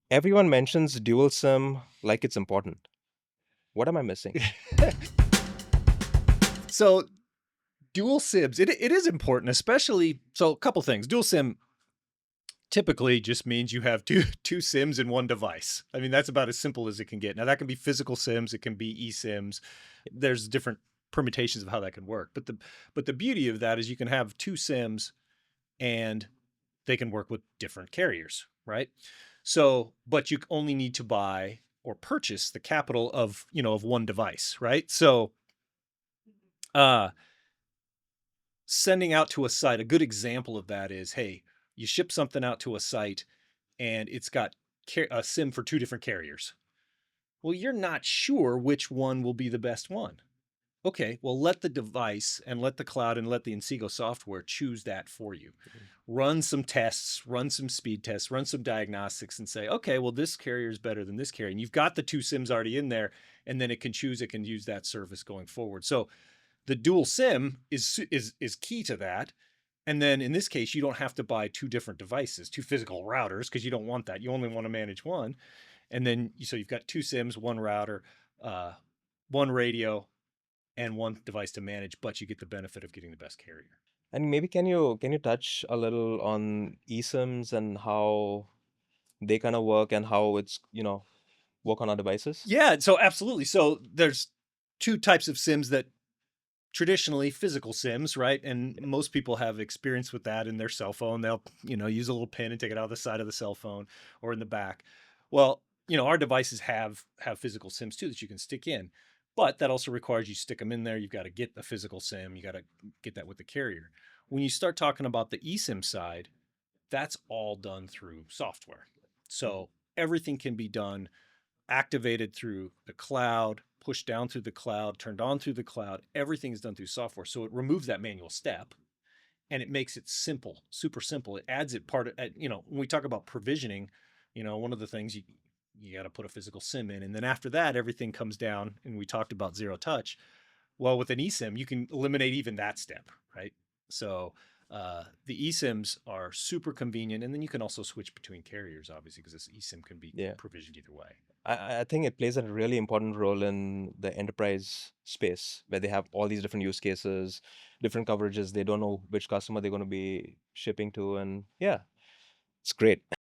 Everyone mentions dual SIM like it's important. What am I missing? So dual SIMs, it is important, especially so a couple things. Dual SIM typically just means you have two SIMs in one device. I mean, that's about as simple as it can get. Now that can be physical SIMs, it can be eSIMs. There's different permutations of how that can work. But the beauty of that is you can have two SIMs and they can work with different carriers, right? So, but you only need to buy or purchase the capital of, of one device, right? So, uh sending out to a site, a good example of that is, hey, you ship something out to a site and it's got a SIM for two different carriers. Well, you're not sure which one will be the best one. Okay, well, let the device and let the cloud and let the Inseego software choose that for you. Run some tests, run some speed tests, run some diagnostics and say, okay, well, this carrier is better than this carrier. And you've got the two SIMs already in there, and then it can use that service going forward. So the dual SIM is key to that. And then in this case, you don't have to buy two different devices, two physical routers, because you don't want that. You only want to manage one. And then so you've got two SIMs, one router, uh, one radio, and one device to manage, but you get the benefit of getting the best carrier. And maybe can you touch a little on eSIMs and how they kind of work and how it's, work on our devices? Yeah, so absolutely. So there's two types of SIMs that traditionally physical SIMs, right? And most people have experience with that in their cell phone. They'll, use a little pin and take it out of the side of the cell phone or in the back. Well, our devices have physical SIMs too that you can stick in. But that also requires you stick them in there. You've got to get the physical SIM. You got to get that with the carrier. When you start talking about the eSIM side, that's all done through software. So everything can be done activated through the cloud, pushed down through the cloud, turned on through the cloud. Everything is done through software. So it removes that manual step and it makes it simple, super simple. It adds it part of, when we talk about provisioning, one of the things you got to put a physical SIM in. And then after that, everything comes down. And we talked about zero touch. Well, with an eSIM, you can eliminate even that step, right? So the eSIMs are super convenient. And then you can also switch between carriers, obviously, because this eSIM can be Yeah. provisioned either way. I think it plays a really important role in the enterprise space where they have all these different use cases, different coverages. They don't know which customer they're going to be shipping to. And yeah, it's great.